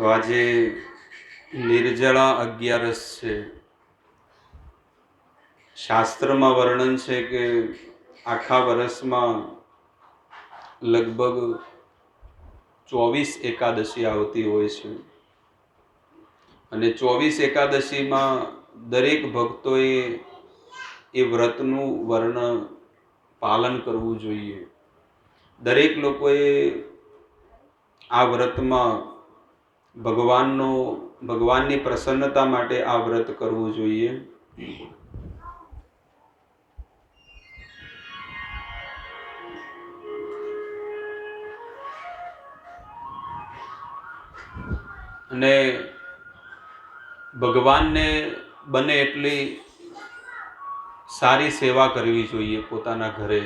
તો આજે નિર્જળા અગિયારસ છે. શાસ્ત્રમાં વર્ણન છે કે આખા વર્ષમાં લગભગ 24 એકાદશી આવતી હોય છે અને 24 એકાદશીમાં દરેક ભક્તોએ એ વ્રતનું પાલન કરવું જોઈએ. દરેક લોકોએ આ વ્રતમાં ભગવાનની પ્રસન્નતા માટે આ વ્રત કરવું જોઈએ. અને ભગવાનને બને એટલી સારી સેવા કરવી જોઈએ. પોતાના ઘરે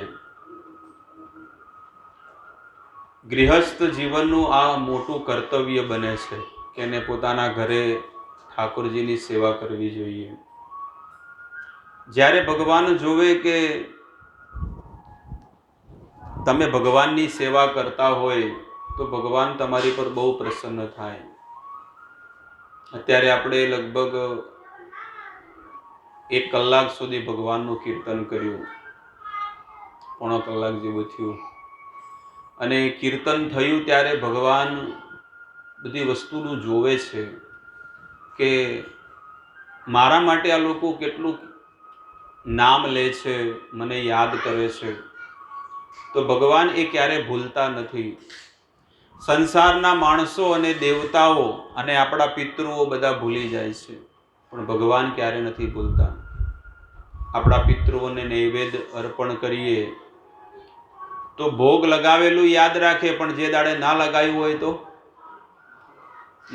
ગૃહસ્થ જીવનનું આ મોટું કર્તવ્ય બને છે કે એને પોતાના ઘરે ઠાકોરજીની સેવા કરવી જોઈએ. જ્યારે ભગવાન જોવે કે તમે ભગવાનની સેવા કરતા હોય તો ભગવાન તમારી પર બહુ પ્રસન્ન થાય. અત્યારે આપણે લગભગ 1 કલાક સુધી ભગવાનનું કીર્તન કર્યું, પોણો કલાક જેવું થયું. અને કીર્તન થયું ત્યારે ભગવાન બધી વસ્તુનું જોવે છે કે મારા માટે આ લોકો કેટલું નામ લે છે, મને યાદ કરે છે. તો ભગવાન એ ક્યારે ભૂલતા નથી. સંસારના માણસો અને દેવતાઓ અને આપણા પિતૃઓ બધા ભૂલી જાય છે, પણ ભગવાન ક્યારે નથી ભૂલતા. આપણા પિતૃઓને નૈવેદ્ય અર્પણ કરીએ તો ભોગ લગાવેલું યાદ રાખે, પણ જે દાડે ના લગાવ્યું હોય તો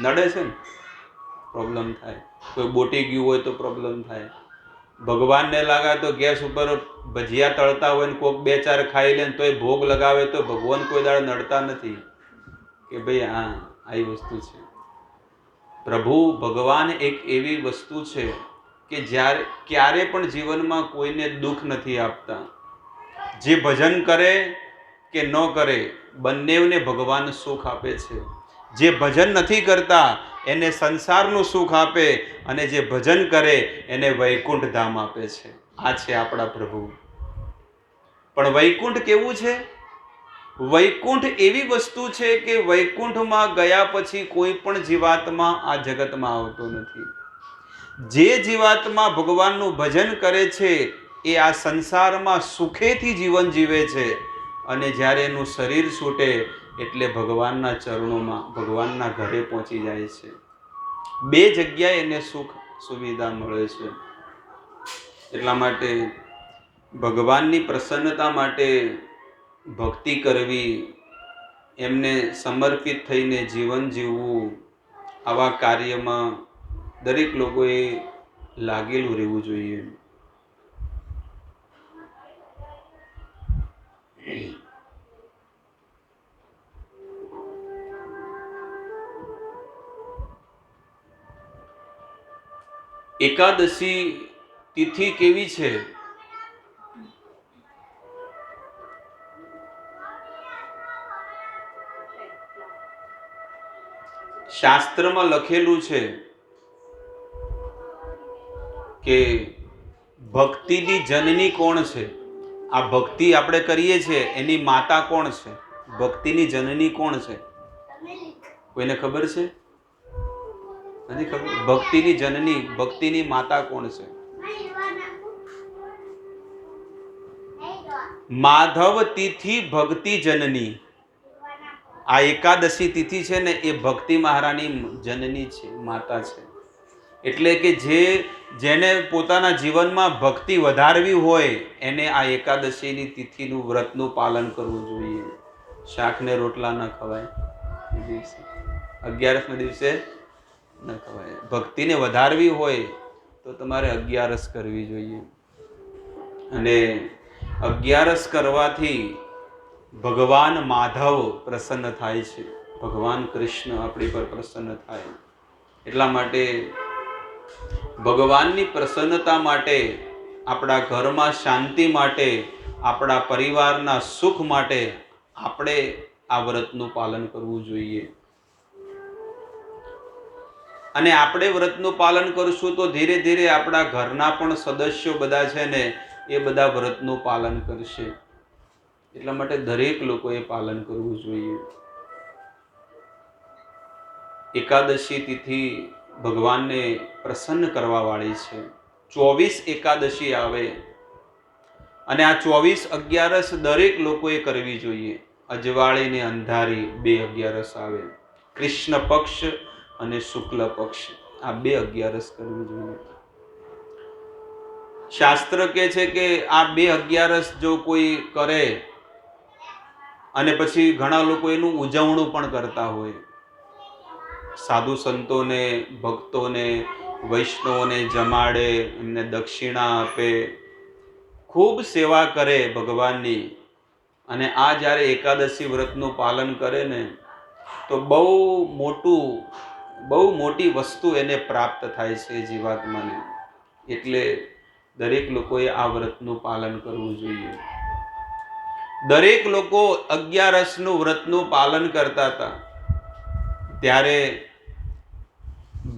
નડે છે ને, પ્રોબ્લેમ થાય. કોઈ બોટી ગયું હોય તો પ્રોબ્લેમ થાય. ભગવાનને લાગે તો ગેસ ઉપર ભજીયા તળતા હોય ને કોક 2-4 ખાઈ લે તો એ ભોગ લગાવે તો ભગવાન કોઈ દાડે નડતા નથી કે ભાઈ આવી વસ્તુ છે. પ્રભુ ભગવાન એક એવી વસ્તુ છે કે જ્યારે ક્યારે પણ જીવનમાં કોઈને દુઃખ નથી આપતા. જે ભજન કરે કે ન કરે બંનેને ભગવાન સુખ આપે છે. જે ભજન નથી કરતા એને સંસારનું સુખ આપે અને જે ભજન કરે એને વૈકુંઠ ધામ આપે છે. આ છે આપણા પ્રભુ. પણ વૈકુંઠ કેવું છે? વૈકુંઠ એવી વસ્તુ છે કે વૈકુંઠમાં ગયા પછી કોઈ પણ જીવાત્મા આ જગતમાં આવતો નથી. જે જીવાત્મા ભગવાનનું ભજન કરે છે એ આ સંસારમાં સુખેથી જીવન જીવે છે અને જ્યારે એનું શરીર છૂટે એટલે ભગવાનના ચરણોમાં, ભગવાનના ઘરે પહોંચી જાય છે. 2 જગ્યાએ એને સુખ સુવિધા મળે છે. એટલા માટે ભગવાનની પ્રસન્નતા માટે ભક્તિ કરવી, એમને સમર્પિત થઈને જીવન જીવવું, આવા કાર્યમાં દરેક લોકોએ લાગેલું રહેવું જોઈએ. એકાદશી તિથિ કેવી છે? શાસ્ત્રમાં લખેલું છે કે ભક્તિની જનની કોણ છે? આ ભક્તિ આપણે કરીએ છીએ એની માતા કોણ છે? ભક્તિની જનની કોણ છે? કોઈને ખબર છે? નથી ખબર. ભક્તિની જનની, ભક્તિની માતા કોણ છે? માધવ તિથિ ભક્તિ જનની. આ એકાદશી તિથિ છે ને એ ભક્તિ મહારાની જનની છે, માતા છે. એટલે કે જેને પોતાના જીવનમાં ભક્તિ વધારવી હોય એને આ એકાદશીની તિથિનું વ્રતનું પાલન કરવું જોઈએ. શાક ને રોટલા ન ખવાય એ દિવસે, 11ના દિવસે ન ખવાય. ભક્તિને વધારવી હોય તો તમારે 11 કરવી જોઈએ. અને 11 કરવાથી ભગવાન માધવ પ્રસન્ન થાય છે, ભગવાન કૃષ્ણ આપણી પર પ્રસન્ન થાય. એટલા માટે ભગવાનની પ્રસન્નતા માટે, આપણા ઘરમાં શાંતિ માટે, આપણા પરિવારના સુખ માટે આપણે આ વ્રતનું પાલન કરવું જોઈએ. અને આપણે વ્રતનું પાલન કરશું તો ધીરે ધીરે આપણા ઘરના પણ સદસ્યો બધા છે ને એ બધા વ્રતનું પાલન કરશે. એટલા માટે દરેક લોકોએ પાલન કરવું જોઈએ. એકાદશી તિથિ ભગવાનને પ્રસન્ન કરવા વાળી છે. 24 એકાદશી આવે અને આ 24 11 દરેક લોકોએ કરવી જોઈએ. અજવાળી ને અંધારી 2 11 આવે, કૃષ્ણ પક્ષ અને શુક્લ પક્ષ, આ 2 11 કરવી જોઈએ. શાસ્ત્ર કહે છે કે આ 2 11 જો કોઈ કરે અને પછી ઘણા લોકો એનું ઉજવણું પણ કરતા હોય. સાધુ સંતોને, ભક્તોને, વૈષ્ણવોને જમાડે, એમને દક્ષિણા આપે, ખૂબ સેવા કરે ભગવાનની. અને આ જ્યારે એકાદશી વ્રતનું પાલન કરે ને તો બહુ મોટી વસ્તુ એને પ્રાપ્ત થાય છે જીવાત્માને. એટલે દરેક લોકોએ આ વ્રતનું પાલન કરવું જોઈએ. દરેક લોકો 11 વ્રતનું પાલન કરતા હતા. ત્યારે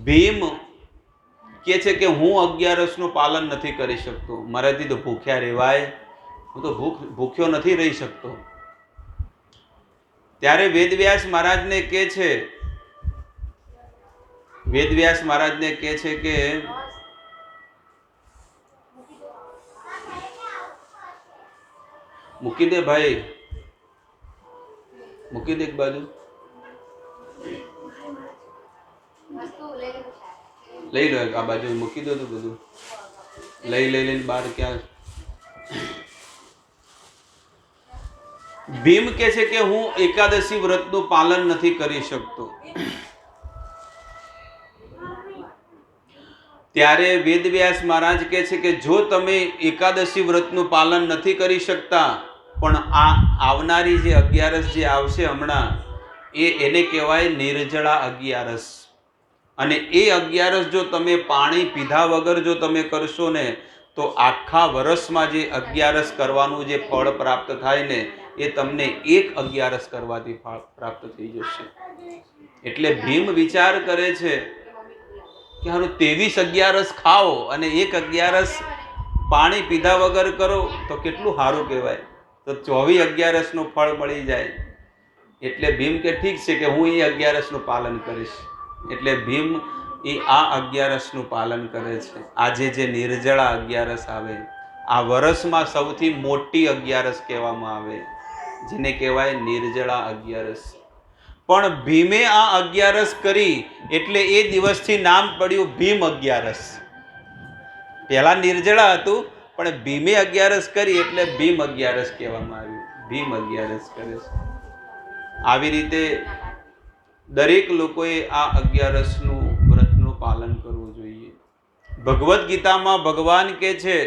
ભીમ કહે છે કે હું 11 પાલન નથી કરી શકતો, મારાથી તો ભૂખ્યા રહેવાય, હું તો ભૂખ્યો નથી રહી શકતો. ત્યારે વેદવ્યાસ મહારાજને કહે છે કે મૂકી દે ભાઈ, મૂકી દે એક બાજુ, લઈ લો આ બાજુ મૂકી દો. તો બધું લઈને બહાર ક્યાં. ભીમ કહે છે કે હું એકાદશી વ્રતનું પાલન નથી કરી શકતો. ત્યારે વેદવ્યાસ મહારાજ કહે છે કે જો તમે એકાદશી વ્રતનું પાલન નથી કરી શકતા, પણ આ આવનારી જે 11 જે આવશે હમણાં, એને કહેવાય નિર્જળા 11. અને એ 11 જો તમે પાણી પીધા વગર જો તમે કરશો ને તો આખા વર્ષમાં જે 11 કરવાનું જે ફળ પ્રાપ્ત થાય ને એ તમને એક 11 કરવાથી પ્રાપ્ત થઈ જશે. એટલે ભીમ વિચાર કરે છે કે હારું 23 11 ખાઓ અને એક 11 પાણી પીધા વગર કરો તો કેટલું સારું કહેવાય. તો 24 11 ફળ મળી જાય. એટલે ભીમ કે ઠીક છે કે હું એ 11 પાલન કરીશ. એટલે ભીમ એ આ 11 પાલન કરે છે. આજે જે નિર્જળા 11 આવે, આ વર્ષમાં સૌથી મોટી 11 કહેવામાં આવે, જેને કહેવાય નિર્જળા 11. પણ ભીમે આ 11 કરી એટલે એ દિવસથી નામ પડ્યું ભીમ 11. પહેલા નિર્જળા હતું પણ ભીમે 11 કરી એટલે ભીમ 11 કહેવામાં આવ્યું. ભીમ 11 કરે છે. આવી રીતે દરેક લોકોએ આ 11 વ્રતનું પાલન કરવું જોઈએ. ભગવદ્ ગીતામાં ભગવાન કહે છે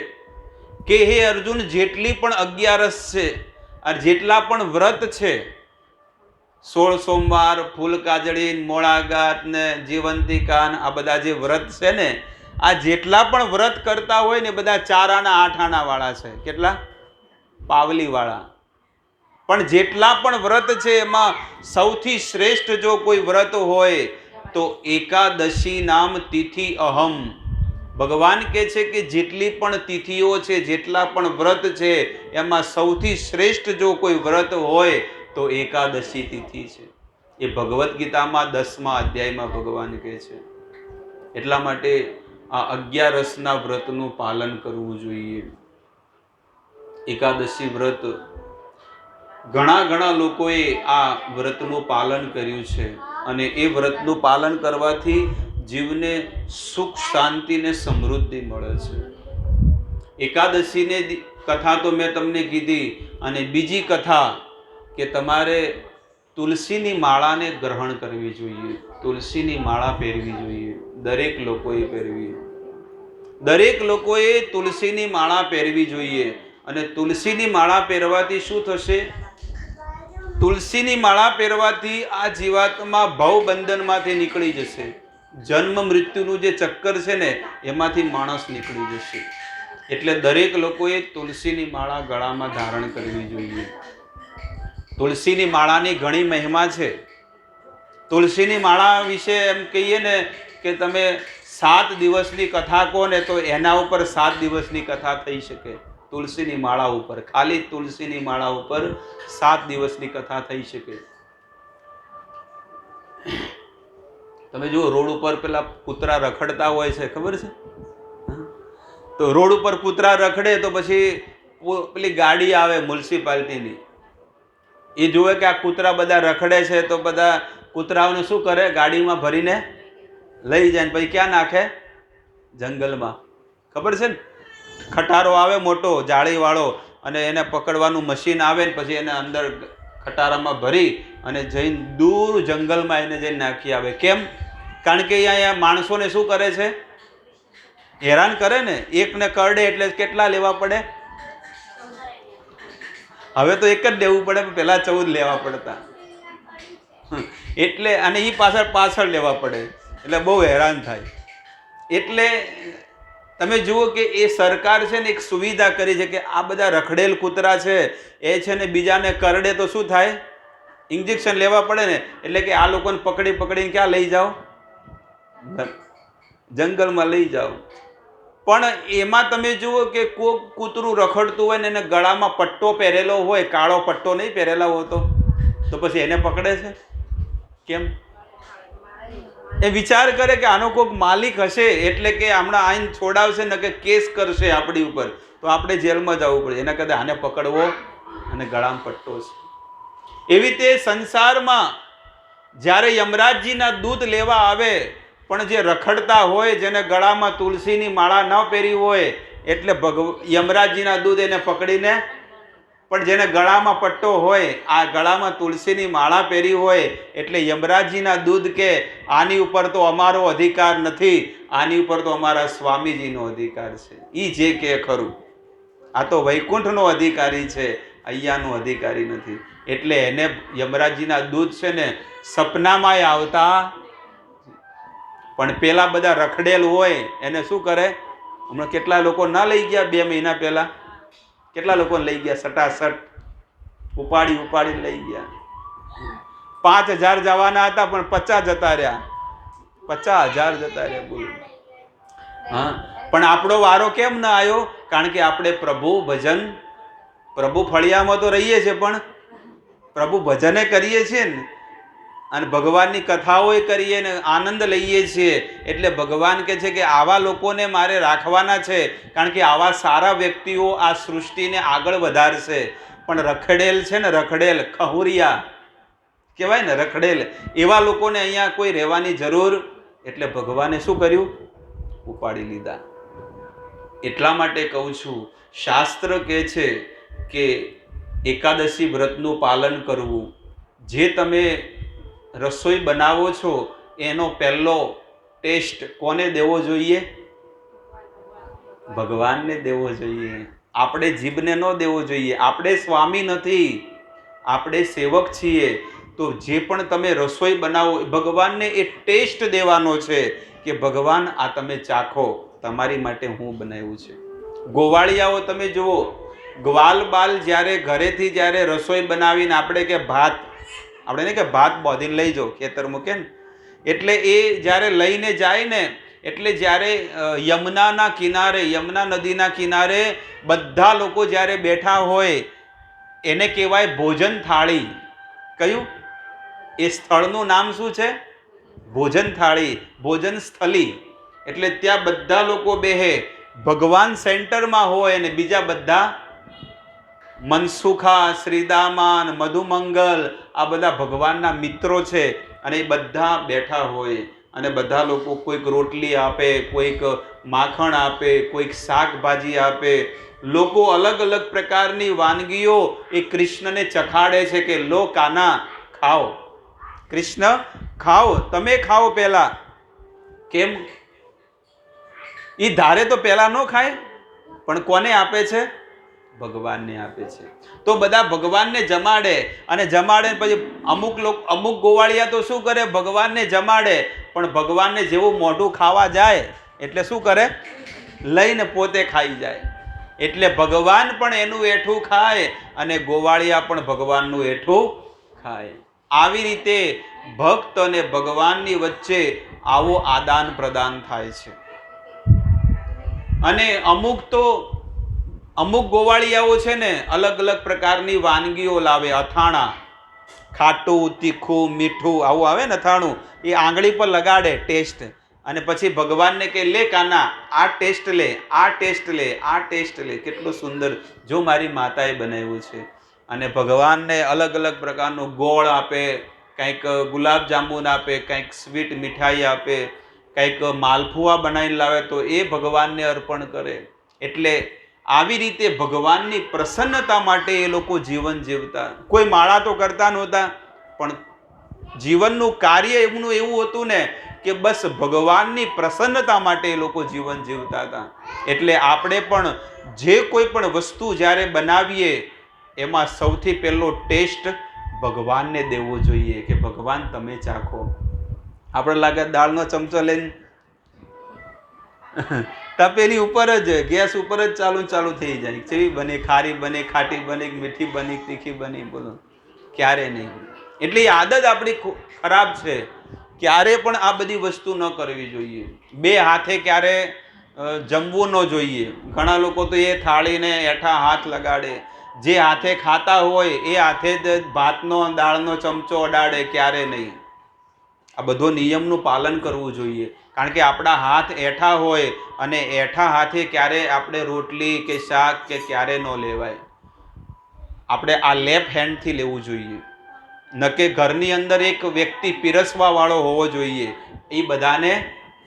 કે હે અર્જુન, જેટલી પણ 11 છે આ જેટલા પણ વ્રત છે, 16 સોમવાર, ફૂલ કાજળી, મોળાગાત ને જીવંતિકા, આ બધા જે વ્રત છે ને, આ જેટલા પણ વ્રત કરતા હોય ને બધા 4 આના 8 આના વાળા છે. કેટલા? પાવલી વાળા. પણ જેટલા પણ વ્રત છે એમાં સૌથી શ્રેષ્ઠ જો કોઈ વ્રત હોય તો એકાદશી નામ તિથિ અહમ. ભગવાન કહે છે કે જેટલી પણ તિથિઓ છે, જેટલા પણ વ્રત છે, એમાં સૌથી શ્રેષ્ઠ જો કોઈ વ્રત હોય તો એકાદશી તિથિ છે. એ ભગવદ્ ગીતામાં 10મા અધ્યાયમાં ભગવાન કહે છે. એટલા માટે આ 11 વ્રતનું પાલન કરવું જોઈએ. એકાદશી વ્રત ઘણા લોકોએ આ વ્રતનું પાલન કર્યું છે અને એ વ્રતનું પાલન કરવાથી જીવને સુખ, શાંતિ ને સમૃદ્ધિ મળે છે. એકાદશીને કથા તો મેં તમને કીધી. અને બીજી કથા કે તમારે તુલસીની માળાને ગ્રહણ કરવી જોઈએ. તુલસીની માળા પહેરવી જોઈએ. દરેક લોકોએ પહેરવી. દરેક લોકોએ તુલસીની માળા પહેરવી જોઈએ. અને તુલસીની માળા પહેરવાથી શું થશે? તુલસીની માળા પહેરવાથી આ જીવાત્મા ભવબંધનમાંથી નીકળી જશે. જન્મ મૃત્યુનું જે ચક્કર છે ને એમાંથી માણસ નીકળી જશે. એટલે દરેક લોકોએ તુલસીની માળા ગળામાં ધારણ કરવી જોઈએ. તુલસીની માળાની ઘણી મહિમા છે. તુલસીની માળા વિશે એમ કહીએ ને કે તમે 7 દિવસની કથા કહો ને તો એના ઉપર 7 દિવસની કથા થઈ શકે. તુલસીની માળા ઉપર, ખાલી તુલસીની માળા ઉપર 7 દિવસની કથા થઈ શકે. તમે જુઓ રોડ ઉપર પેલા કૂતરા રખડતા હોય છે, ખબર છે? તો રોડ ઉપર કૂતરા રખડે તો પછી પેલી ગાડી આવે મ્યુનિસિપાલિટીની, એ જુએ કે આ કૂતરા બધા રખડે છે તો બધા કૂતરાઓને શું કરે, ગાડીમાં ભરીને લઈ જાય ને પછી ક્યાં નાખે? જંગલમાં. ખબર છે ને? ખટારો આવે મોટો જાળીવાળો અને એને પકડવાનું મશીન આવે ને પછી એને અંદર ખટારામાં ભરી અને જઈને દૂર જંગલમાં એને જઈને નાખી આવે. કેમ? કારણ કે અહીંયા માણસોને શું કરે છે? હેરાન કરે ને. એકને કરડે એટલે કેટલા લેવા પડે? હવે તો એક જ દેવું પડે, પહેલા 14 લેવા પડતા. એટલે અને એ પાછળ લેવા પડે એટલે બહુ હેરાન થાય. એટલે તમે જુઓ કે એ સરકાર છે ને એક સુવિધા કરી છે કે આ બધા રખડેલ કૂતરા છે એ છે ને બીજાને કરડે તો શું થાય? ઇન્જેક્શન લેવા પડે ને. એટલે કે આ લોકોને પકડીને ક્યાં લઈ જાઓ? જંગલમાં લઈ જાઓ. પણ એમાં તમે જુઓ કે કોઈ કૂતરું રખડતું હોય ને એને ગળામાં પટ્ટો પહેરેલો હોય, કાળો પટ્ટો નહીં પહેરેલો હોતો, તો પછી એને પકડે છે કેમ? એ વિચાર કરે કે આનો કોઈક માલિક હશે એટલે કે હમણાં આઈને છોડાવશે ને કે કેસ કરશે આપણી ઉપર તો આપણે જેલમાં જવું પડે. એના કરતા આને પકડવો અને ગળામાં પટ્ટો છે. એવી રીતે સંસારમાં જ્યારે યમરાજજીના દૂત લેવા આવે પણ જે રખડતા હોય, જેને ગળામાં તુલસીની માળા ન પહેરી હોય એટલે યમરાજજીના દૂત એને પકડીને, પણ જેને ગળામાં પટ્ટો હોય, આ ગળામાં તુલસીની માળા પહેરી હોય એટલે યમરાજજીના દૂત કે આની ઉપર તો અમારો અધિકાર નથી, આની ઉપર તો અમારા સ્વામીજીનો અધિકાર છે. એ જે કે ખરું, આ તો વૈકુંઠનો અધિકારી છે, અહીંયાનો અધિકારી નથી. એટલે એને યમરાજજીના દૂત છે ને સપનામાંય આવતા, પણ પેલા બધા રખડેલ હોય એને શું કરે? હમણાં કેટલા લોકો ના લઈ ગયા 2 મહિના પહેલા? કેટલા લોકોને લઈ ગયા? સટાસટ ઉપાડી લઈ ગયા. 5000 જવાના હતા પણ 50 જતા રહ્યા. 50,000 જતા રહ્યા. બોલો. હા, પણ આપણો વારો કેમ ના આવ્યો? કારણ કે આપણે પ્રભુ ફળિયામાં તો રહીએ છીએ પણ પ્રભુ ભજને કરીએ છીએ ને, અને ભગવાનની કથાઓ કરીએ ને આનંદ લઈએ છીએ. એટલે ભગવાન કહે છે કે આવા લોકોને મારે રાખવાના છે, કારણ કે આવા સારા વ્યક્તિઓ આ સૃષ્ટિને આગળ વધારશે. પણ રખડેલ છે ને, રખડેલ ખહુરિયા કહેવાય ને, રખડેલ એવા લોકોને અહીંયા કોઈ રહેવાની જરૂર. એટલે ભગવાને શું કર્યું? ઉપાડી લીધા. એટલા માટે કહું છું, શાસ્ત્ર કહે છે કે એકાદશી વ્રતનું પાલન કરવું. જે તમે રસોઈ બનાવો છો એનો પહેલો ટેસ્ટ કોને દેવો જોઈએ? ભગવાનને દેવો જોઈએ. આપણે જીભને ન દેવો જોઈએ. આપણે સ્વામી નથી, આપણે સેવક છીએ. તો જે પણ તમે રસોઈ બનાવો ભગવાનને એ ટેસ્ટ દેવાનો છે કે ભગવાન આ તમે ચાખો, તમારી માટે હું બનાવ્યું છે. ગોવાળિયાઓ તમે જુઓ, ગ્વાલ બાલ જ્યારે ઘરેથી જ્યારે રસોઈ બનાવીને આપણે કે ભાત, આપણે ને કે ભાત બોધીને લઈ જાઓ, ખેતર મૂકે ને, એટલે એ જ્યારે લઈને જાય ને, એટલે જ્યારે યમુના નદીના કિનારે બધા લોકો જ્યારે બેઠા હોય એને કહેવાય ભોજન થાળી. કયું? એ સ્થળનું નામ શું છે? ભોજન થાળી, ભોજન સ્થલી. એટલે ત્યાં બધા લોકો બેહે, ભગવાન સેન્ટરમાં હોય અને બીજા બધા મનસુખા, શ્રીદામા, મધુમંગલ આ બધા ભગવાનના મિત્રો છે અને એ બધા બેઠા હોય અને બધા લોકો કોઈક રોટલી આપે, કોઈક માખણ આપે, કોઈક શાકભાજી આપે. લોકો અલગ અલગ પ્રકારની વાનગીઓ એ કૃષ્ણને ચખાડે છે કે લો કાના ખાઓ, કૃષ્ણ ખાઓ, તમે ખાઓ પહેલા. કેમ? એ ધારે તો પહેલા ન ખાય, પણ કોને આપે છે? ભગવાનને આપે છે. તો બધા ભગવાનને જમાડે અને જમાડે પછી અમુક ગોવાળિયા તો શું કરે? ભગવાનને જમાડે, પણ ભગવાનને જેવું મોઢું ખાવા જાય એટલે શું કરે? લઈને પોતે ખાઈ જાય. એટલે ભગવાન પણ એનું એઠું ખાય અને ગોવાળિયા પણ ભગવાનનું એઠું ખાય. આવી રીતે ભક્ત અને ભગવાનની વચ્ચે આવો આદાન પ્રદાન થાય છે. અને અમુક ગોવાળિયાઓ છે ને અલગ અલગ પ્રકારની વાનગીઓ લાવે, અથાણા, ખાટું, તીખું, મીઠું, આવું આવે ને અથાણું, એ આંગળી પર લગાડે ટેસ્ટ, અને પછી ભગવાનને કે લે કાના આ ટેસ્ટ લે, આ ટેસ્ટ લે, આ ટેસ્ટ લે. કેટલું સુંદર, જો મારી માતાએ બનાવ્યું છે. અને ભગવાનને અલગ અલગ પ્રકારનો ગોળ આપે, કંઈક ગુલાબ જાંબુન આપે, કંઈક સ્વીટ મીઠાઈ આપે, કંઈક માલપુઆ બનાવીને લાવે તો એ ભગવાનને અર્પણ કરે. એટલે આવી રીતે ભગવાનની પ્રસન્નતા માટે એ લોકો જીવન જીવતા. કોઈ માળા તો કરતા નહોતા, પણ જીવનનું કાર્ય એમનું એવું હતું ને કે બસ ભગવાનની પ્રસન્નતા માટે એ લોકો જીવન જીવતા હતા. એટલે આપણે પણ જે કોઈ પણ વસ્તુ જ્યારે બનાવીએ એમાં સૌથી પહેલો ટેસ્ટ ભગવાનને દેવો જોઈએ કે ભગવાન તમે ચાખો. આપણે લાગે દાળનો ચમચો લઈને તપેલી ઉપર જ, ગેસ ઉપર જ ચાલુ થઈ જાય. કેવી બને, ખારી બને, ખાટી બને, મીઠી બની, તીખી બની, બોલો ક્યારે નહીં. એટલે એ આદત આપણી ખરાબ છે. ક્યારે પણ આ બધી વસ્તુ ન કરવી જોઈએ. બે હાથે ક્યારે જમવું ન જોઈએ. ઘણા લોકો તો એ થાળીને હેઠા હાથ લગાડે, જે હાથે ખાતા હોય એ હાથે જ ભાતનો દાળનો ચમચો અડાડે, ક્યારે નહીં. આ બધો નિયમનું પાલન કરવું જોઈએ. કારણ કે આપણા હાથ એઠા હોય અને એઠા હાથે ક્યારે આપણે રોટલી કે શાક કે ક્યારે ન લેવાય. આપણે આ લેફ્ટ હેન્ડથી લેવું જોઈએ. ન કે ઘરની અંદર એક વ્યક્તિ પીરસવા વાળો હોવો જોઈએ, એ બધાને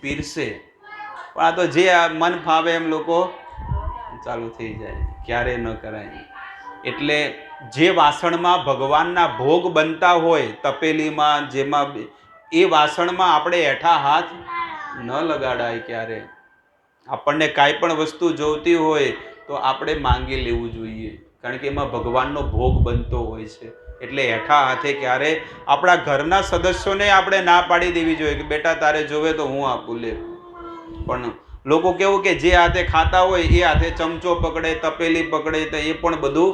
પીરસે. પણ આ તો જે મન ફાવે એમ લોકો ચાલુ થઈ જાય, ક્યારે ન કરાય. એટલે જે વાસણમાં ભગવાનના ભોગ બનતા હોય, તપેલીમાં, જેમાં એ વાસણમાં આપણે હેઠા હાથ ન લગાડાય ક્યારે. આપણને કાંઈ પણ વસ્તુ જોઈતી હોય તો આપણે માંગી લેવું જોઈએ, કારણ કે એમાં ભગવાનનો ભોગ બનતો હોય છે. એટલે હેઠા હાથે ક્યારે આપણા ઘરના સદસ્યોને આપણે ના પાડી દેવી જોઈએ કે બેટા તારે જોવે તો હું આપું, લે. પણ લોકો કેવું કે જે હાથે ખાતા હોય એ હાથે ચમચો પકડે, તપેલી પકડે, તો એ પણ બધું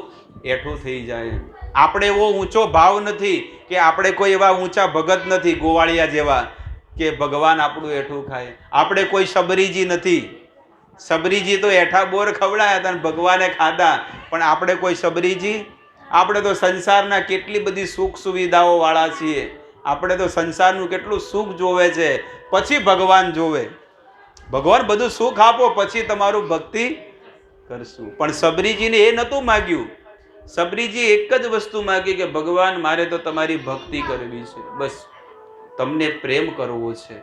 એઠું થઈ જાય. આપણે એવો ઊંચો ભાવ નથી કે આપણે કોઈ એવા ઊંચા ભગત નથી ગોવાળિયા જેવા કે ભગવાન આપણું એઠું ખાય. આપણે કોઈ સબરીજી નથી. સબરીજી તો એઠા બોર ખવડાયા હતા અને ભગવાને ખાધા, પણ આપણે કોઈ સબરીજી? આપણે તો સંસારના કેટલી બધી સુખ સુવિધાઓ વાળા છીએ. આપણે તો સંસારનું કેટલું સુખ જોવે છે, પછી ભગવાન જોવે. ભગવાન બધું સુખ આપો પછી તમારું ભક્તિ કરશું. પણ સબરીજીને એ નહોતું માગ્યું. સબરીજી એક જ વસ્તુ માગી કે ભગવાન મારે તો તમારી ભક્તિ કરવી છે, બસ તમને પ્રેમ કરવો છે.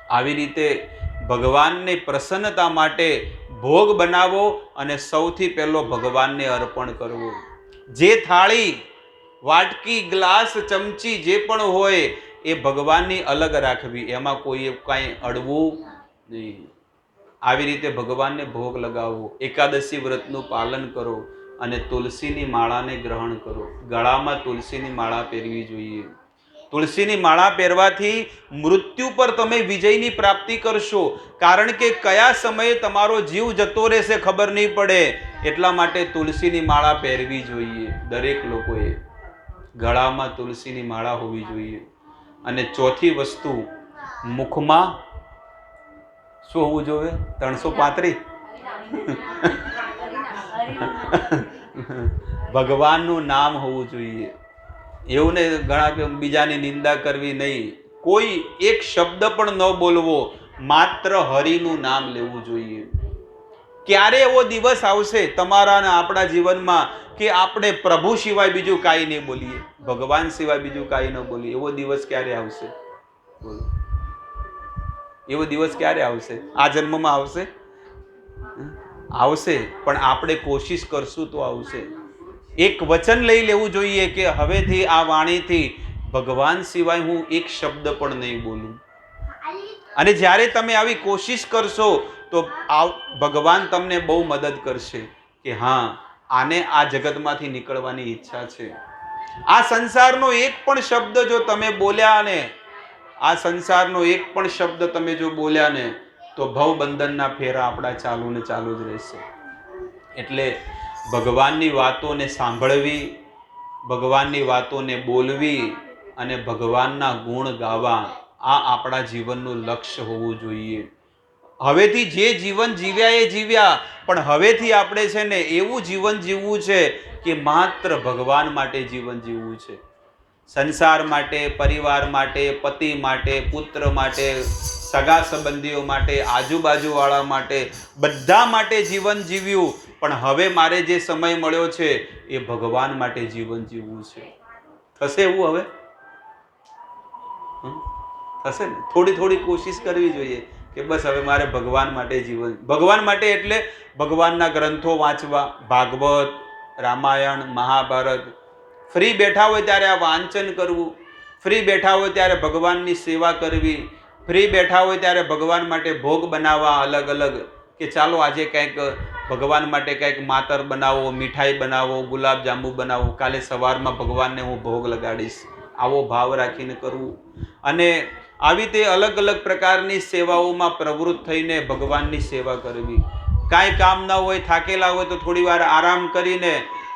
આવી રીતે ભગવાનની પ્રસન્નતા માટે ભોગ બનાવો અને સૌથી પહેલો ભગવાનને અર્પણ કરવું. જે થાળી, વાટકી, ગ્લાસ, ચમચી જે પણ હોય એ ભગવાનની અલગ રાખવી, એમાં કોઈ કાંઈ અડવું નહીં. આવી રીતે ભગવાનને ભોગ લગાવો. એકાદશી વ્રતનું પાલન કરો અને તુલસીની માળાને ગ્રહણ કરો. ગળામાં તુલસીની માળા પહેરવી જોઈએ. તુલસીની માળા પહેરવાથી મૃત્યુ પર તમે વિજયની પ્રાપ્તિ કરશો. કારણ કે કયા સમયે તમારો જીવ જતો રહેશે ખબર નહીં પડે. એટલા માટે તુલસીની માળા પહેરવી જોઈએ દરેક લોકોએ. ગળામાં તુલસીની માળા હોવી જોઈએ. અને ચોથી વસ્તુ, મુખમાં શું હોવું જોઈએ? 335 ભગવાનનું નામ હોવું જોઈએ. એવું ને ઘણા બીજાની નિંદા કરવી નહીં. કોઈ એક શબ્દ પણ ન બોલવો, માત્ર હરિનું નામ લેવું જોઈએ. ક્યારે એવો દિવસ આવશે તમારા અને આપણા જીવનમાં કે આપણે પ્રભુ સિવાય બીજું કાંઈ નહીં બોલીએ, ભગવાન સિવાય બીજું કાંઈ ન બોલીએ? એવો દિવસ ક્યારે આવશે? બોલો, એવો દિવસ ક્યારે આવશે? આ જન્મમાં આવશે? આવશે, પણ આપણે કોશિશ કરશું તો આવશે. એક વચન લઈ લેવું જોઈએ કે હવેથી આ વાણીથી ભગવાન સિવાય હું એક શબ્દ પણ નહીં બોલું. અને જ્યારે તમે આવી કોશિશ કરશો તો ભગવાન તમને બહુ મદદ કરશે કે હા, આને આ જગતમાંથી નીકળવાની ઈચ્છા છે. આ સંસારનો એક પણ શબ્દ જો તમે બોલ્યા ને, આ સંસારનો એક પણ શબ્દ તમે જો બોલ્યા ને, તો ભવબંધનના ફેરા આપણા ચાલુ ને ચાલુ જ રહેશે. એટલે ભગવાનની વાતોને સાંભળવી, ભગવાનની વાતોને બોલવી અને ભગવાનના ગુણ ગાવા, આ આપણા જીવનનું લક્ષ્ય હોવું જોઈએ. હવેથી જે જીવન જીવ્યા એ જીવ્યા, પણ હવેથી આપણે છે ને એવું જીવન જીવવું છે કે માત્ર ભગવાન માટે જીવન જીવવું છે. સંસાર માટે, પરિવાર માટે, પતિ માટે, પુત્ર માટે, સગા સંબંધીઓ માટે, આજુબાજુવાળા માટે, બધા માટે જીવન જીવ્યું, પણ હવે મારે જે સમય મળ્યો છે એ ભગવાન માટે જીવન જીવવું છે. થશે એવું હવે? થશે ને? થોડી થોડી કોશિશ કરવી જોઈએ કે બસ હવે મારે ભગવાન માટે જીવન. ભગવાન માટે એટલે ભગવાનના ગ્રંથો વાંચવા, ભાગવત, રામાયણ, મહાભારત. ફ્રી બેઠા હોય ત્યારે આ વાંચન કરવું, ફ્રી બેઠા હોય ત્યારે ભગવાનની સેવા કરવી, ફ્રી બેઠા હોય ત્યારે ભગવાન માટે ભોગ બનાવવા અલગ અલગ, કે ચાલો આજે કંઈક ભગવાન માટે કંઈક માતર બનાવો, મીઠાઈ બનાવો, ગુલાબજાંબુ બનાવો, કાલે સવારમાં ભગવાનને હું ભોગ લગાડીશ, આવો ભાવ રાખીને કરવું. અને આવી તે અલગ અલગ પ્રકારની સેવાઓમાં પ્રવૃત્ત થઈને ભગવાનની સેવા કરવી. કાંઈ કામ ન હોય, થાકેલા હોય તો થોડી વાર આરામ કરીને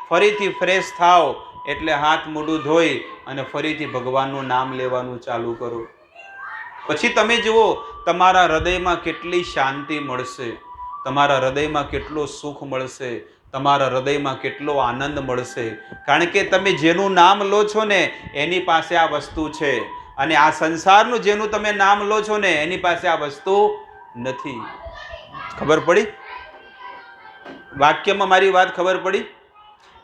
ફરીથી ફ્રેશ થાવ એટલે હાથ મોઢું ધોઈ અને ફરીથી ભગવાનનું નામ લેવાનું ચાલુ કરો. પછી તમે જુઓ તમારા હૃદયમાં કેટલી શાંતિ મળશે, તમારા હૃદયમાં કેટલો સુખ મળશે, તમારા હૃદયમાં કેટલો આનંદ મળશે. કારણ કે તમે જેનું નામ લો છો ને એની પાસે આ વસ્તુ છે, અને આ સંસારનું જેનું તમે નામ લો છો ને એની પાસે આ વસ્તુ નથી. ખબર પડી? વાક્યમાં મારી વાત ખબર પડી?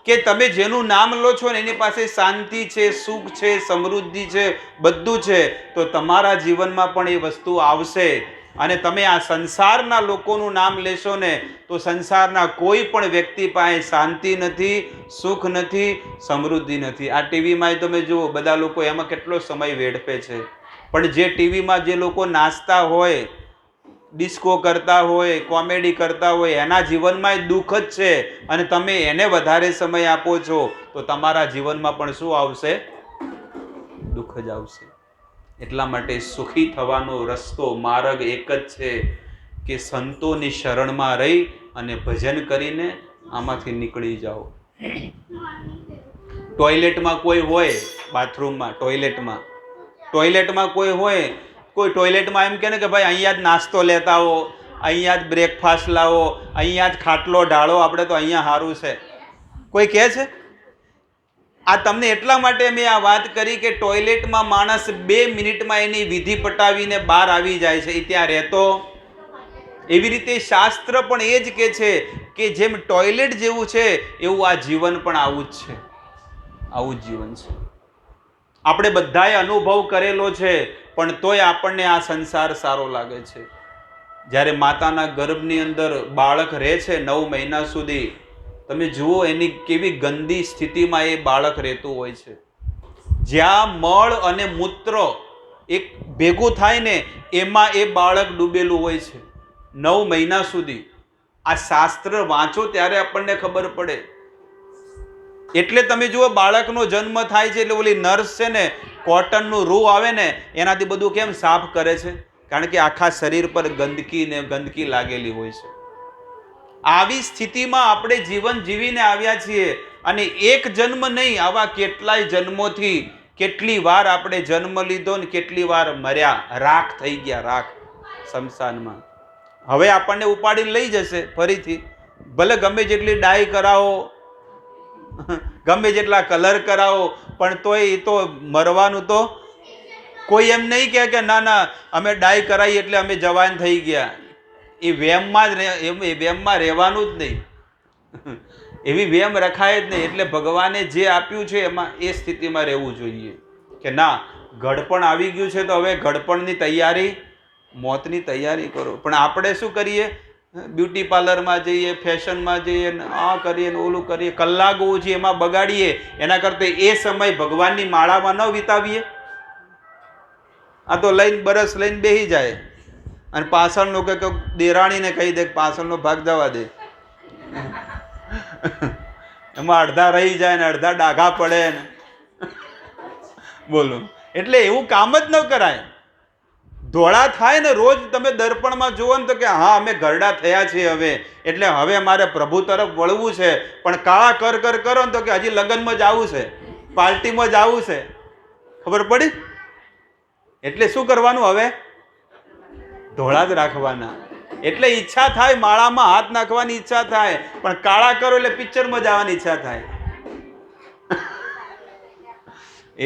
કે તમે જેનું નામ લો છો ને એની પાસે શાંતિ છે, સુખ છે, સમૃદ્ધિ છે, બધું છે, તો તમારા જીવનમાં પણ એ વસ્તુ આવશે. અને તમે આ સંસારના લોકોનું નામ લેશો ને તો સંસારના કોઈ પણ વ્યક્તિ પાસે શાંતિ નથી, સુખ નથી, સમૃદ્ધિ નથી. આ ટીવીમાં તમે જુઓ, બધા લોકો એમાં કેટલો સમય વેડફે છે, પણ જે ટીવીમાં જે લોકો નાચતા હોય, ડિસ્કો કરતા હોય, કોમેડી કરતા હોય, એના જીવનમાં દુઃખ જ છે, અને તમે એને વધારે સમય આપો છો તો તમારા જીવનમાં પણ શું આવશે? દુઃખ જ આવશે. એટલા માટે સુખી થવાનો રસ્તો, માર્ગ એક જ છે કે સંતોની શરણમાં રહી અને ભજન કરીને આમાંથી નીકળી જાઓ. ટોયલેટમાં કોઈ હોય, બાથરૂમમાં, ટોયલેટમાં કોઈ હોય, કોઈ ટોયલેટમાં એમ કહે ને કે ભાઈ અહીંયા જ નાસ્તો લેતા આવો, અહીંયા જ બ્રેકફાસ્ટ લાવો, અહીંયા જ ખાટલો ઢાળો, આપણે તો અહીંયા સારું છે. કોઈ કહે છે? આ તમને એટલા માટે મેં આ વાત કરી કે ટોયલેટમાં માણસ 2 મિનિટમાં એની વિધિ પટાવીને બહાર આવી જાય છે, એ ત્યાં રહેતો. એવી રીતે શાસ્ત્ર પણ એ જ કહે છે કે જેમ ટોયલેટ જેવું છે એવું આ જીવન પણ આવું જ છે, આવું જ જીવન છે. આપણે બધાએ અનુભવ કરેલો છે, પણ તોય આપણને આ સંસાર સારો લાગે છે. જ્યારે માતાના ગર્ભની અંદર બાળક રહે છે 9 મહિના સુધી, તમે જુઓ એની કેવી ગંદી સ્થિતિમાં એ બાળક રહેતું હોય છે. જ્યાં મળ અને મૂત્ર એક ભેગું થાય ને એમાં એ બાળક ડૂબેલું હોય છે 9 મહિના સુધી. આ શાસ્ત્ર વાંચો ત્યારે આપણને ખબર પડે. એટલે તમે જુઓ, બાળકનો જન્મ થાય છે એટલે ઓલી નર્સ છે ને, કોટનનું રૂ આવે ને એનાથી બધું કેમ સાફ કરે છે? કારણ કે આખા શરીર પર ગંદકી લાગેલી હોય છે. આવી સ્થિતિમાં આપણે જીવન જીવીને આવ્યા છીએ, અને એક જન્મ નહીં, આવા કેટલાય જન્મોથી કેટલી વાર આપણે જન્મ લીધો ને કેટલી વાર મર્યા, રાખ થઈ ગયા, રાખ શમશાનમાં. હવે આપણને ઉપાડીને લઈ જશે ફરીથી. ભલે ગમે જેટલી ડાય કરાવો, ગમે જેટલા કલર કરાવો, પણ તોય એ તો મરવાનું તો કોઈ એમ નહીં કહે કે ના ના અમે ડાય કરાવી એટલે અમે જવાન થઈ ગયા. એ વેમમાં રહેવાનું જ નહીં, એવી વેમ રખાય જ નહીં. એટલે ભગવાને જે આપ્યું છે એમાં એ સ્થિતિમાં રહેવું જોઈએ કે ના, ઘડપણ આવી ગયું છે તો હવે ઘડપણની તૈયારી, મોતની તૈયારી કરો. પણ આપણે શું કરીએ? બ્યુટી પાર્લરમાં જઈએ, ફેશનમાં જઈએ, આ કરીએ ને ઓલું કરીએ, કલાકો ઓછી એમાં બગાડીએ. એના કરતાં એ સમય ભગવાનની માળામાં ન વિતાવીએ. આ તો લઈને બરસ લઈને બેસી જાય, અને પાછળનો કે દેરાણીને કહી દે પાછળનો ભાગ જવા દે, એમાં અડધા રહી જાય ને અડધા ડાઘા પડે ને. બોલો, એટલે એવું કામ જ ન કરાય. ધોળા થાય ને રોજ તમે દર્પણમાં જુઓ ને તો કે હા અમે ઘરડા થયા છીએ હવે, એટલે હવે મારે પ્રભુ તરફ વળવું છે. પણ કાળા કર કરો ને તો કે હજી લગ્નમાં જ આવું છે. પાર્ટીમાં જવું છે, ખબર પડી? એટલે શું કરવાનું હવે? ધોળા જ રાખવાના. એટલે ઈચ્છા થાય માળામાં હાથ નાખવાની ઈચ્છા થાય, પણ કાળા કરો એટલે પિક્ચરમાં જવાની ઈચ્છા થાય.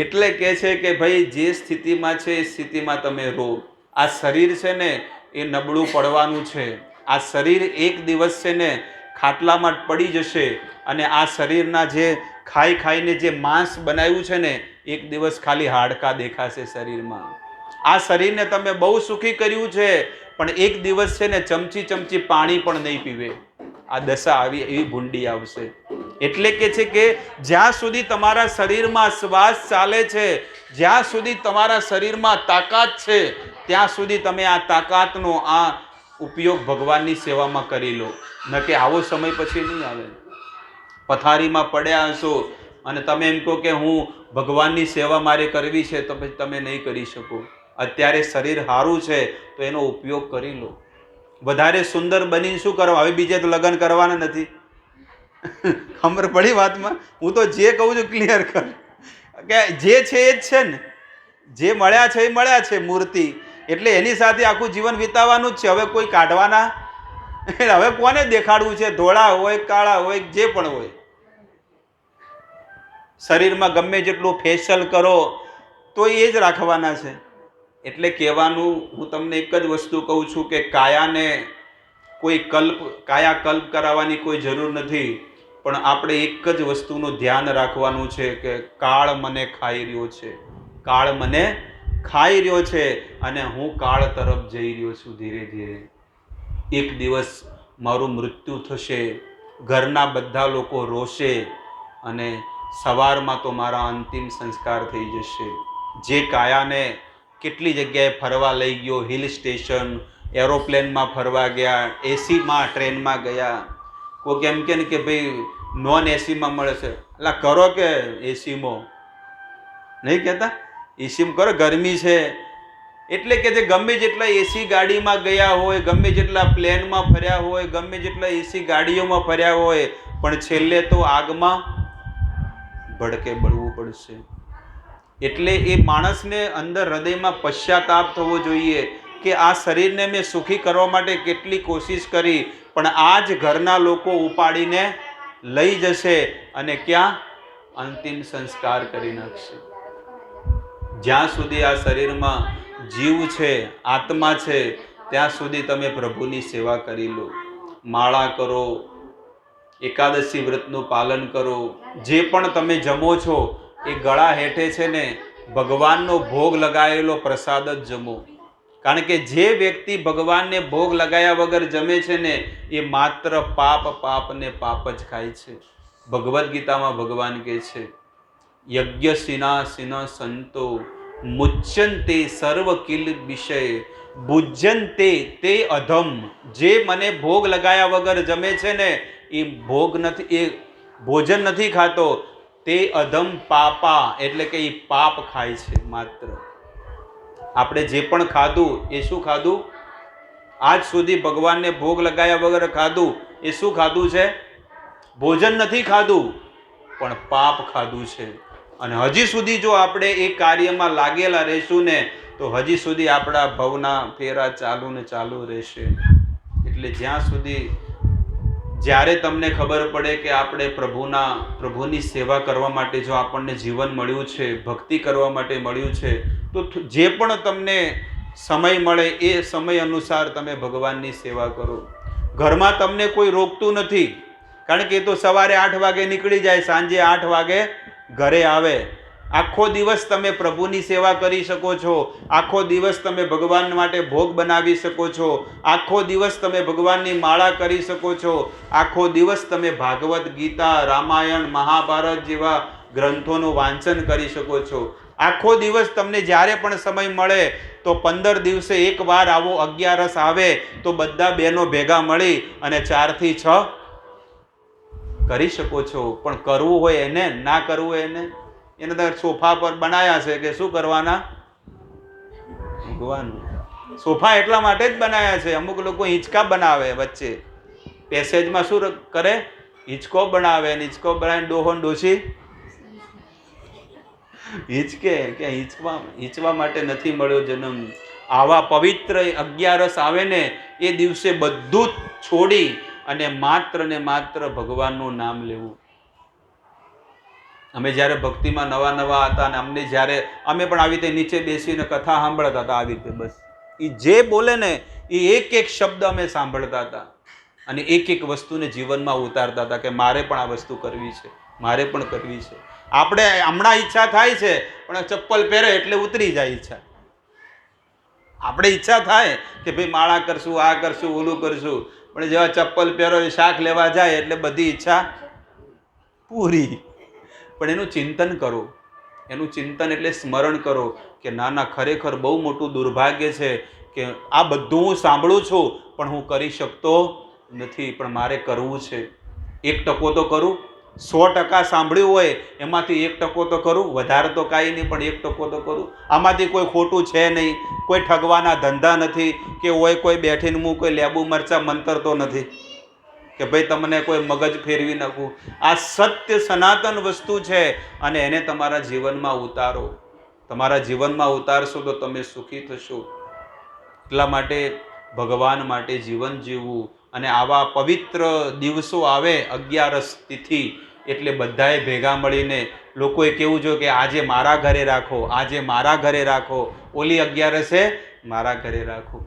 એટલે કે છે કે ભાઈ જે સ્થિતિમાં છે એ સ્થિતિમાં તમે રહો. આ શરીર છે ને એ નબળું પડવાનું છે. આ શરીર એક દિવસ છે ને ખાટલામાં પડી જશે, અને આ શરીરના જે ખાઈ ખાઈને જે માંસ બનાવ્યું છે ને, એક દિવસ ખાલી હાડકા દેખાશે શરીરમાં. આ શરીરને તમે બહુ સુખી કર્યું છે, પણ એક દિવસ છે ને ચમચી ચમચી પાણી પણ નહીં પીવે. આ દશા આવી એવી ભૂંડી આવશે. એટલે કે છે કે જ્યાં સુધી તમારા શરીરમાં શ્વાસ ચાલે છે, જ્યાં સુધી તમારા શરીરમાં તાકાત છે, ત્યાં સુધી તમે આ તાકાતનો આ ઉપયોગ ભગવાનની સેવામાં કરી લો. ન કે આવો સમય પછી નહીં આવે. પથારીમાં પડ્યા હશો અને તમે એમ કહો કે હું ભગવાનની સેવા મારે કરવી છે, તો પછી તમે નહીં કરી શકો. અત્યારે શરીર સારું છે તો એનો ઉપયોગ કરી લો. વધારે સુંદર બનીને શું કરવા? હવે બીજે તો લગ્ન કરવાના નથી. ખબર પડી વાતમાં? હું તો જે કહું છું ક્લિયર કર કે જે છે એ જ છે ને, જે મળ્યા છે એ મળ્યા છે મૂર્તિ, એટલે એની સાથે આખું જીવન વિતાવવાનું જ છે. હવે કોઈ કાઢવાના, હવે કોને દેખાડવું છે? ધોળા હોય, કાળા હોય, જે પણ હોય. શરીરમાં ગમે જેટલું ફેશિયલ કરો તો એ જ રાખવાના છે. એટલે કહેવાનું હું તમને એક જ વસ્તુ કહું છું કે કાયાને કોઈ કાયાકલ્પ કરાવવાની કોઈ જરૂર નથી, પણ આપણે એક જ વસ્તુનું ધ્યાન રાખવાનું છે કે કાળ મને ખાઈ રહ્યો છે, કાળ મને ખાઈ રહ્યો છે, અને હું કાળ તરફ જઈ રહ્યો છું ધીરે ધીરે. એક દિવસ મારું મૃત્યુ થશે, ઘરના બધા લોકો રોશે, અને સવારમાં તો મારા અંતિમ સંસ્કાર થઈ જશે. જે કાયાને કેટલી જગ્યાએ ફરવા લઈ ગયો, હિલ સ્ટેશન, એરોપ્લેનમાં ફરવા ગયા, એસીમાં ટ્રેનમાં ગયા. કોઈ એમ કે ભાઈ નોન એસીમાં મળે છે, એટલે કરો કે એસીમાં નહીં કહેતા, એસીમાં કરો, ગરમી છે. એટલે કે જે ગમે જેટલા એસી ગાડીમાં ગયા હોય, ગમે જેટલા પ્લેનમાં ફર્યા હોય, ગમે જેટલા એસી ગાડીઓમાં ફર્યા હોય, પણ છેલ્લે તો આગમાં ભડકે બળવું પડશે. એટલે એ માણસને અંદર હૃદયમાં પશ્ચાતાપ થવો જોઈએ કે આ શરીરને મેં સુખી કરવા માટે કેટલી કોશિશ કરી, પણ આ જ ઘરના લોકો ઉપાડીને લઈ જશે અને ક્યાં અંતિમ સંસ્કાર કરી નાખશે. જ્યાં સુધી આ શરીરમાં જીવ છે, આત્મા છે, ત્યાં સુધી તમે પ્રભુની સેવા કરી લો. માળા કરો, એકાદશી વ્રતનું પાલન કરો. જે પણ તમે જમો છો એ ગળા હેઠે છે ને ભગવાનનો ભોગ લગાવેલો પ્રસાદ જ જમો. કારણ કે જે વ્યક્તિ ભગવાનને ભોગ લગાવ્યા વગર જમે છે ને એ માત્ર પાપ ને પાપ જ ખાય છે. ભગવદ્ ગીતામાં ભગવાન કહે છે, યજ્ઞ સંતો મુચ્યંતે સર્વ કિલ વિષય ભુજ્યંતે તે અધમ. જે મને ભોગ લગાયા વગર જમે છે ને એ ભોજન નથી ખાતો, તે અધમ પાપા, એટલે કે એ પાપ ખાય છે માત્ર. આપણે જે પણ ખાધું એ શું ખાધું? આજ સુધી ભગવાનને ભોગ લગાયા વગર ખાધું એ શું ખાધું છે? ભોજન નથી ખાધું, પણ પાપ ખાધું છે. અને હજી સુધી જો આપણે એ કાર્યમાં લાગેલા રહીશું ને તો હજી સુધી આપણા ભવના ફેરા ચાલુ ને ચાલુ રહેશે. એટલે જ્યાં સુધી જ્યારે તમને ખબર પડે કે આપણે પ્રભુની સેવા કરવા માટે જો આપણને જીવન મળ્યું છે, ભક્તિ કરવા માટે મળ્યું છે, તો જે પણ તમને સમય મળે એ સમય અનુસાર તમે ભગવાનની સેવા કરો. ઘરમાં તમને કોઈ રોકતું નથી, કારણ કે એ તો સવારે 8 વાગે નીકળી જાય, સાંજે 8 વાગે ઘરે આવે. આખો દિવસ તમે પ્રભુની સેવા કરી શકો છો, આખો દિવસ તમે ભગવાન માટે ભોગ બનાવી શકો છો, આખો દિવસ તમે ભગવાનની માળા કરી શકો છો, આખો દિવસ તમે ભાગવત ગીતા, રામાયણ, મહાભારત જેવા ગ્રંથોનું વાંચન કરી શકો છો. આખો દિવસ તમને જ્યારે પણ સમય મળે તો 15 દિવસે એક વાર આવો અગિયારસ આવે તો બધા બહેનો ભેગા મળી અને 4 થી 6 કરી શકો છો. પણ કરવું હોય એને, ના કરવું હોય એને તો સોફા પર બનાયા છે કે શું કરવાના? ભગવાન સોફા એટલા માટે જ બનાયા છે. અમુક લોકો હિંચકા બનાવે, વચ્ચે પેસેજમાં શું કરે? હિંચકો બનાવે, હિંચકો બનાવીને ડોહો ડોસી હિંચકે કે હિંચવા માટે નથી મળ્યો જન્મ. આવા પવિત્ર 11 આવે ને એ દિવસે બધું જ છોડી અને માત્ર ને માત્ર ભગવાનનું નામ લેવું. અમે જ્યારે ભક્તિમાં નવા હતા અને અમને જ્યારે અમે પણ આવી રીતે નીચે બેસીને કથા સાંભળતા હતા, આવી રીતે બસ એ જે બોલે ને એ એક એક શબ્દ અમે સાંભળતા હતા અને એક એક વસ્તુને જીવનમાં ઉતારતા હતા કે મારે પણ આ વસ્તુ કરવી છે, મારે પણ કરવી છે. આપણે હમણાં ઈચ્છા થાય છે પણ ચપ્પલ પહેરે એટલે ઉતરી જાય ઈચ્છા. આપણે ઈચ્છા થાય કે ભાઈ માળા કરશું, આ કરશું, ઓલું કરશું, પણ જેવા ચપ્પલ પહેરો શાક લેવા જાય એટલે બધી ઈચ્છા પૂરી. પણ એનું ચિંતન કરો, એનું ચિંતન એટલે સ્મરણ કરો કે ના ના, ખરેખર બહુ મોટું દુર્ભાગ્ય છે કે આ બધું હું સાંભળું છું પણ હું કરી શકતો નથી, પણ મારે કરવું છે. 1% તો કરું. 100% સાંભળ્યું હોય એમાંથી 1% તો કરું, વધારે તો કાંઈ નહીં પણ 1% તો કરું. આમાંથી કોઈ ખોટું છે નહીં, કોઈ ઠગવાના ધંધા નથી કે હોય કોઈ બેઠીને હું કોઈ લેબુ મરચા મંતરતો નથી કે ભાઈ તમને કોઈ મગજ ફેરવી નાખું. આ સત્ય સનાતન વસ્તુ છે અને એને તમારા જીવનમાં ઉતારો. તમારા જીવનમાં ઉતારશો તો તમે સુખી થશો. એટલા માટે ભગવાન માટે જીવન જીવવું. અને આવા પવિત્ર દિવસો આવે 11 તિથિ એટલે બધાએ ભેગા મળીને લોકોએ કેવું જોઈએ કે આજે મારા ઘરે રાખો, આજે મારા ઘરે રાખો, ઓલી 11 મારા ઘરે રાખો.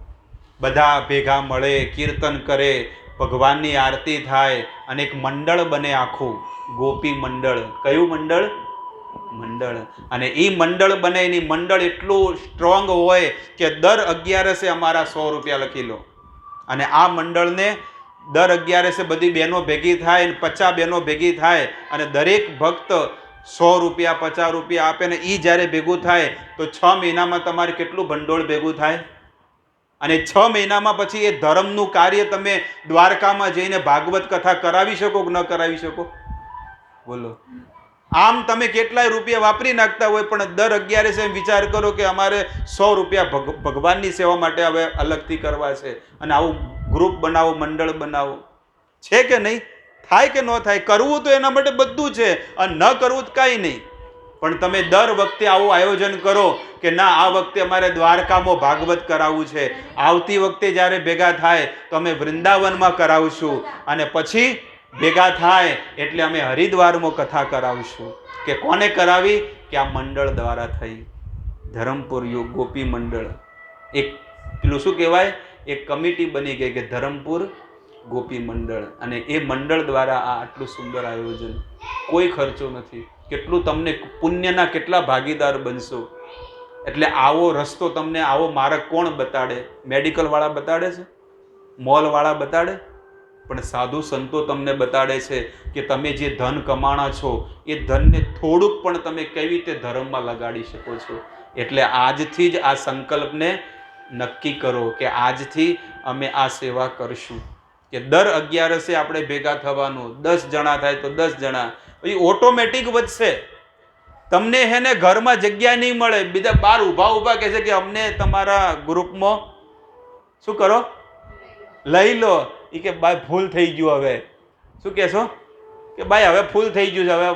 બધા ભેગા મળે, કીર્તન કરે, ભગવાનની આરતી થાય અને એક મંડળ બને આખું, ગોપી મંડળ. કયું મંડળ? મંડળ. અને એ મંડળ બને, એની મંડળ એટલું સ્ટ્રોંગ હોય કે દર 11 અમારા 100 રૂપિયા લખી લો. અને આ મંડળને દર 11 બધી બહેનો ભેગી થાય અને 50 બહેનો ભેગી થાય અને દરેક ભક્ત 100 રૂપિયા 50 રૂપિયા આપે ને એ જ્યારે ભેગું થાય તો 6 મહિનામાં તમારે કેટલું ભંડોળ ભેગું થાય. અને 6 મહિનામાં પછી એ ધર્મનું કાર્ય તમે દ્વારકામાં જઈને ભાગવત કથા કરાવી શકો કે ન કરાવી શકો? બોલો. આમ તમે કેટલાય રૂપિયા વાપરી નાખતા હોય પણ દર 11 એમ વિચાર કરો કે અમારે 100 રૂપિયા ભગવાનની સેવા માટે હવે અલગથી કરવા છે અને આવું ગ્રુપ બનાવો, મંડળ બનાવો. છે કે નહીં? થાય કે ન થાય? કરવું તો એના માટે બધું છે અને ન કરવું તો કાંઈ નહીં. પણ તમે દર વખતે આવું આયોજન કરો કે ના, આ વખતે અમારે દ્વારકામાં ભાગવત કરાવવું છે, આવતી વખતે જ્યારે ભેગા થાય તો અમે વૃંદાવનમાં કરાવશું અને પછી ભેગા થાય એટલે અમે હરિદ્વારમાં કથા કરાવશું. કે કોને કરાવી? કે આ મંડળ દ્વારા થઈ. ધરમપુર યોગ ગોપી મંડળ. એક પેલું શું કહેવાય, એક કમિટી બની ગઈ કે ધરમપુર ગોપી મંડળ. અને એ મંડળ દ્વારા આ આટલું સુંદર આયોજન, કોઈ ખર્ચો નથી. કેટલું તમને પુણ્યના કેટલા ભાગીદાર બનશો. એટલે આવો રસ્તો તમને, આવો માર્ગ કોણ બતાડે? મેડિકલ વાળા બતાડે છે? મોલ વાળા બતાડે? પણ સાધુ સંતો તમને બતાડે છે કે તમે જે ધન કમાણા છો એ ધનને થોડુંક પણ તમે કેવી રીતે ધર્મમાં લગાડી શકો છો. એટલે આજથી જ આ સંકલ્પને નક્કી કરો કે આજથી અમે આ સેવા કરશું. કે દર 11 આપણે ભેગા થવાનું. 10 જણા થાય તો 10 જણા, પછી ઓટોમેટિક વધશે. તમને હેને ઘરમાં જગ્યા નહીં મળે, બીજા બાર ઊભા કહે છે કે અમને તમારા ગ્રુપમાં શું કરો, લઈ લો. એ કે ભાઈ ફૂલ થઈ ગયું, હવે શું કહેશો કે ભાઈ હવે ફૂલ થઈ ગયું છે, હવે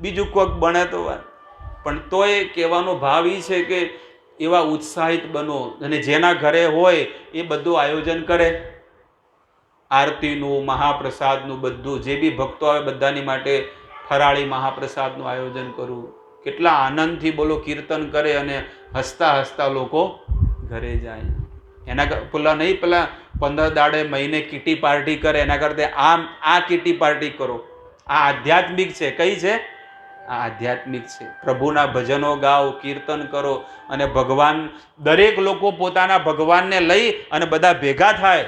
બીજું કોઈક બને તો. પણ તોય કહેવાનો ભાવ એ છે કે એવા ઉત્સાહિત બનો અને જેના ઘરે હોય એ બધું આયોજન કરે. આરતીનું, મહાપ્રસાદનું, બધું જે બી ભક્તો આવે બધાની માટે ફરાળી મહાપ્રસાદનું આયોજન કરવું. કેટલા આનંદથી બોલો કીર્તન કરે અને હસતા હસતા લોકો ઘરે જાય. એના પેલા 15 દાડે મહિને કીટી પાર્ટી કરે એના કરતાં આ કીટી પાર્ટી કરો. આ આધ્યાત્મિક છે. કઈ છે? આ આધ્યાત્મિક છે. પ્રભુના ભજનો ગાઓ, કીર્તન કરો અને ભગવાન, દરેક લોકો પોતાના ભગવાનને લઈ અને બધા ભેગા થાય.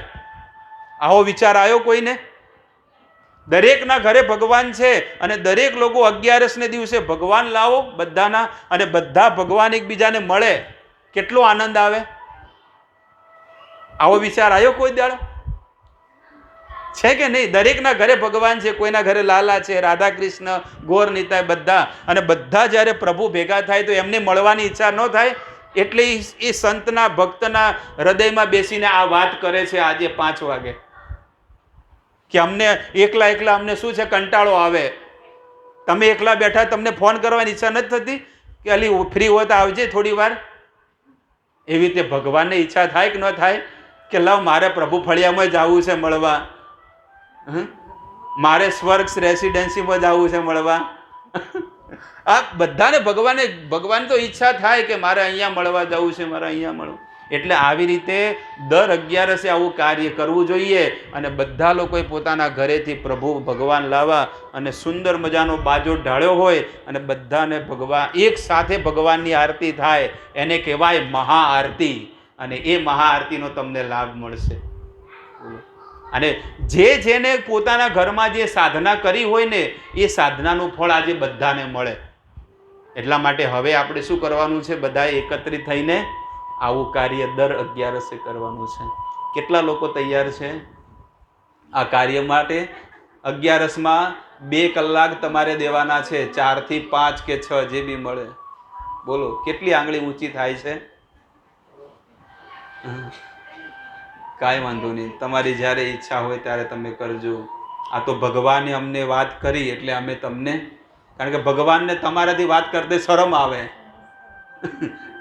આવો વિચાર આવ્યો કોઈને? દરેકના ઘરે ભગવાન છે અને દરેક લોકો 11 દિવસે ભગવાન લાવો બધાના, અને બધા ભગવાન એકબીજાને મળે. કેટલો આનંદ આવે. આવો વિચાર આવ્યો કોઈ દાડો? છે કે નહીં? દરેકના ઘરે ભગવાન છે. કોઈના ઘરે લાલા છે, રાધા કૃષ્ણ, ગોર નિતાય, બધા. અને બધા જ્યારે પ્રભુ ભેગા થાય તો એમને મળવાની ઈચ્છા ન થાય. એટલે એ સંતના ભક્તના હૃદયમાં બેસીને આ વાત કરે છે આજે 5 વાગે કે અમને એકલા અમને શું છે, કંટાળો આવે. તમે એકલા બેઠા, તમને ફોન કરવાની ઈચ્છા નથી થતી? કે અલી ફ્રી હોય તો આવજે થોડી વાર. એવી રીતે ભગવાનને ઈચ્છા થાય કે ન થાય કે લાવ મારે પ્રભુ ફળિયામાં જવું છે મળવા, મારે સ્વર્ગ રેસિડેન્સીમાં જવું છે મળવા. આ બધાને ભગવાન તો ઈચ્છા થાય કે મારે અહીંયા મળવા જવું છે, મારે અહીંયા મળવું. એટલે આવી રીતે દર 11 આવું કાર્ય કરવું જોઈએ અને બધા લોકોએ પોતાના ઘરેથી પ્રભુ ભગવાન લાવવા અને સુંદર મજાનો બાજો ઢાળ્યો હોય અને બધાને ભગવાન એક સાથે ભગવાનની આરતી થાય એને કહેવાય મહાઆરતી. અને એ મહાઆરતીનો તમને લાભ મળશે. અને જેને પોતાના ઘરમાં જે સાધના કરી હોય ને એ સાધનાનું ફળ આજે બધાને મળે. એટલા માટે હવે આપણે શું કરવાનું છે? બધાએ એકત્રિત થઈને આવું કાર્ય દર 11 કરવાનું છે. કેટલા લોકો તૈયાર છે આ કાર્ય માટે? 11માં 2 કલાક તમારે દેવાના છે, 4 થી 5 કે 6 જે બી મળે. બોલો કેટલી આંગળી ઊંચી થાય છે? કાંઈ વાંધો નહીં, તમારી જ્યારે ઈચ્છા હોય ત્યારે તમે કરજો. આ તો ભગવાને અમને વાત કરી એટલે અમે તમને, કારણ કે ભગવાનને તમારાથી વાત કરતે શરમ આવે.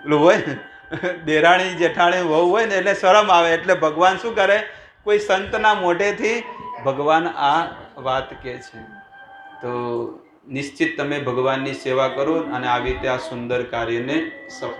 પેલું હોય દેરાણી જેઠાણી વહુ હોય ને એટલે શરમ આવે, એટલે ભગવાન શું કરે? કોઈ સંતના મોઢેથી ભગવાન આ વાત કહે છે. તો નિશ્ચિત તમે ભગવાનની સેવા કરો અને આવી રીતે આ સુંદર કાર્યને સફળ